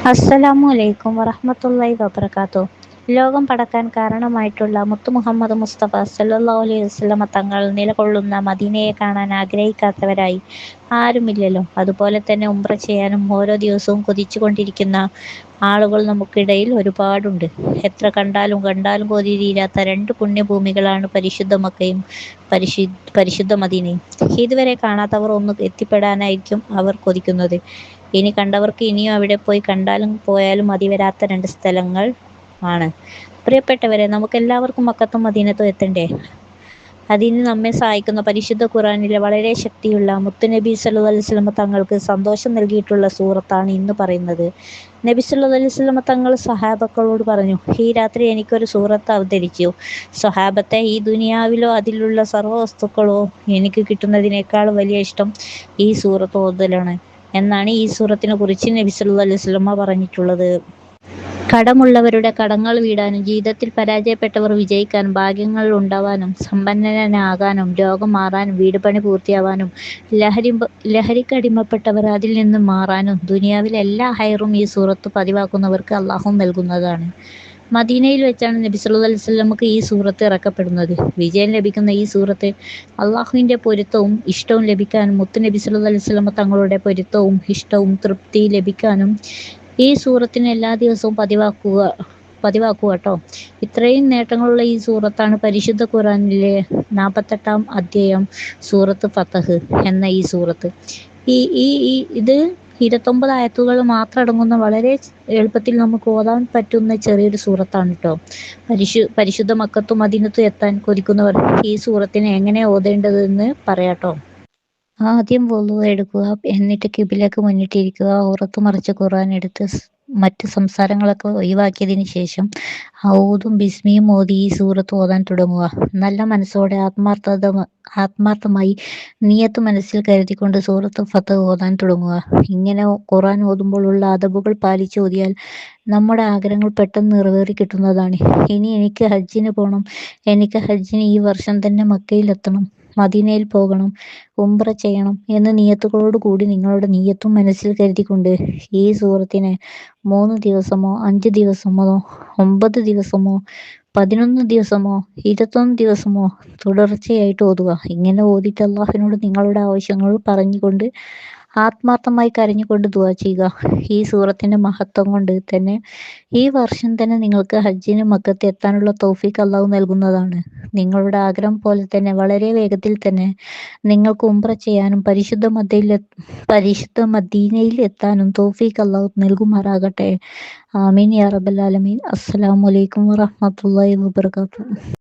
അസ്സലാമു അലൈക്കും വറഹ്മത്തുള്ളാഹി വബറകാതുഹു. ലോകം പടക്കാൻ കാരണമായിട്ടുള്ള മുത്തു മുഹമ്മദ് മുസ്തഫ സല്ലല്ലാഹു അലൈഹി വസല്ലമ തങ്ങൾ നിലകൊള്ളുന്ന മദീനയെ കാണാൻ ആഗ്രഹിക്കാത്തവരായി ആരുമില്ലല്ലോ. അതുപോലെ തന്നെ ഉംറ ചെയ്യാനും ഓരോ ദിവസവും കൊതിച്ചുകൊണ്ടിരിക്കുന്ന ആളുകൾ നമുക്കിടയിൽ ഒരുപാടുണ്ട്. എത്ര കണ്ടാലും കണ്ടാലും കൊതി തീരാത്ത രണ്ട് പുണ്യഭൂമികളാണ് പരിശുദ്ധ മക്കയും പരിശുദ്ധ മദീനയും. ഇതുവരെ കാണാത്തവർ ഒന്ന് എത്തിപ്പെടാനായിരിക്കും അവർ കൊതിക്കുന്നത്. ഇനി കണ്ടവർക്ക് ഇനിയും അവിടെ പോയി കണ്ടാലും പോയാലും മതിവരാത്ത രണ്ട് സ്ഥലങ്ങൾ ആണ്. പ്രിയപ്പെട്ടവരെ, നമുക്കെല്ലാവർക്കും മക്കത്തും മദീനത്തും എത്തണ്ടേ? അതിന് നമ്മെ സഹായിക്കുന്ന പരിശുദ്ധ ഖുർആനിലെ വളരെ ശക്തിയുള്ള മുത്തുനബി സല്ലല്ലാഹു അലൈഹി വസല്ലമ തങ്ങൾക്ക് സന്തോഷം നൽകിയിട്ടുള്ള സൂറത്താണ് ഇന്ന് പറയുന്നത്. നബി സല്ലല്ലാഹു അലൈഹി വസല്ലമ തങ്ങൾ സഹാബക്കളോട് പറഞ്ഞു, ഈ രാത്രി എനിക്കൊരു സൂറത്ത് അവതരിച്ചു. സ്വഹാബത്തെ, ഈ ദുനിയാവിലോ അതിലുള്ള സർവ്വ വസ്തുക്കളോ എനിക്ക് കിട്ടുന്നതിനേക്കാൾ വലിയ ഇഷ്ടം ഈ സൂറത്ത് ഓതലാണ് എന്നാണ് ഈ സൂറത്തിനെ കുറിച്ച് നബി സല്ലല്ലാഹു അലൈഹി വസല്ലമ പറഞ്ഞിട്ടുള്ളത്. കടമുള്ളവരുടെ കടങ്ങൾ വീടാനും ജീവിതത്തിൽ പരാജയപ്പെട്ടവർ വിജയിക്കാനും ഭാഗ്യങ്ങൾ ഉണ്ടാവാനും സമ്പന്നനാകാനും രോഗം മാറാനും വീട് പണി പൂർത്തിയാവാനും ലഹരിക്കടിമപ്പെട്ടവർ അതിൽ നിന്ന് മാറാനും ദുനിയാവിലെ എല്ലാ ഹൈറും ഈ സൂറത്ത് പതിവാക്കുന്നവർക്ക് അള്ളാഹു നൽകുന്നതാണ്. മദീനയിൽ വെച്ചാണ് നബി സല്ലല്ലാഹു അലൈഹി വസല്ലമക്ക് ഈ സൂറത്ത് ഇറക്കപ്പെടുന്നത്. വിജയം ലഭിക്കുന്ന ഈ സൂറത്ത് അള്ളാഹുവിൻ്റെ പൊരുത്തവും ഇഷ്ടവും ലഭിക്കാനും മുത്ത് നബി സല്ലല്ലാഹു അലൈഹി വസല്ലമ തങ്ങളുടെ പൊരുത്തവും ഇഷ്ടവും തൃപ്തി ലഭിക്കാനും ഈ സൂറത്തിന് എല്ലാ ദിവസവും പതിവാക്കുക കേട്ടോ. ഇത്രയും നേട്ടങ്ങളുള്ള ഈ സൂറത്താണ് പരിശുദ്ധ ഖുർആനിലെ 48-ാം അധ്യായം സൂറത്ത് ഫതഹ് എന്ന ഈ സൂറത്ത്. ഇത് 29 ആയത്തുകൾ മാത്രം അടങ്ങുന്ന വളരെ എളുപ്പത്തിൽ നമുക്ക് ഓതാൻ പറ്റുന്ന ചെറിയൊരു സൂറത്താണ് കേട്ടോ. പരിശുദ്ധ മക്കത്തും മദീനത്തും എത്താൻ കൊതിക്കുന്നവർ ഈ സൂറത്തിനെ എങ്ങനെ ഓതേണ്ടതെന്ന് പറയാട്ടോ. ആദ്യം വുളു എടുക്കുക, എന്നിട്ട് ഖിബിലക്ക് മുന്നിട്ടിരിക്കുക. ഉറത്തു മറിച്ച് ഖുർആൻ എടുത്ത് മറ്റ് സംസാരങ്ങളൊക്കെ ഒഴിവാക്കിയതിന് ശേഷം ഔദും ബിസ്മിയും ഓതി ഈ സൂറത്ത് ഓതാൻ തുടങ്ങുക. നല്ല മനസ്സോടെ ആത്മാർത്ഥമായി നിയത്ത് മനസ്സിൽ കരുതിക്കൊണ്ട് സൂറത്ത് ഫതഹ് ഓതാൻ തുടങ്ങുക. ഇങ്ങനെ ഖുർആൻ ഓതുമ്പോൾ ഉള്ള അദബുകൾ പാലിച്ച് ഓതിയാൽ നമ്മുടെ ആഗ്രഹങ്ങൾ പെട്ടെന്ന് നിറവേറി കിട്ടുന്നതാണ്. ഇനി എനിക്ക് ഹജ്ജിന് പോകണം, എനിക്ക് ഹജ്ജിന് ഈ വർഷം തന്നെ മക്കയിലെത്തണം, മദീനയിൽ പോകണം, ഉംറ ചെയ്യണം എന്ന നിയത്തുകളോട് കൂടി നിങ്ങളുടെ നിയത്തും മനസ്സിൽ കരുതിക്കൊണ്ട് ഈ സൂറത്തിനെ 3 ദിവസമോ 5 ദിവസമോ 9 ദിവസമോ 11 ദിവസമോ 21 ദിവസമോ തുടർച്ചയായിട്ട് ഓതുക. ഇങ്ങനെ ഓതിയിട്ട് അള്ളാഹുവിനോട് നിങ്ങളുടെ ആവശ്യങ്ങൾ പറഞ്ഞുകൊണ്ട് ആത്മാർത്ഥമായി കരഞ്ഞുകൊണ്ട് ദുആ ചെയ്യുക. ഈ സൂറത്തിന്റെ മഹത്വം കൊണ്ട് തന്നെ ഈ വർഷം തന്നെ നിങ്ങൾക്ക് ഹജ്ജിന് മക്കത്ത് എത്താനുള്ള തൗഫീഖ് അള്ളാഹു നൽകുന്നതാണ്. നിങ്ങളുടെ ആഗ്രഹം പോലെ തന്നെ വളരെ വേഗത്തിൽ തന്നെ നിങ്ങൾക്ക് ഉംറ ചെയ്യാനും പരിശുദ്ധ മദീനയിൽ എത്താനും തൗഫീഖ് അള്ളാഹു നൽകുമാറാകട്ടെ. ആമീൻ യാ റബ്ബൽ ആലമീൻ. അസ്സലാമു അലൈക്കും വറഹ്മത്തുള്ളാഹി വബറകാതുഹു.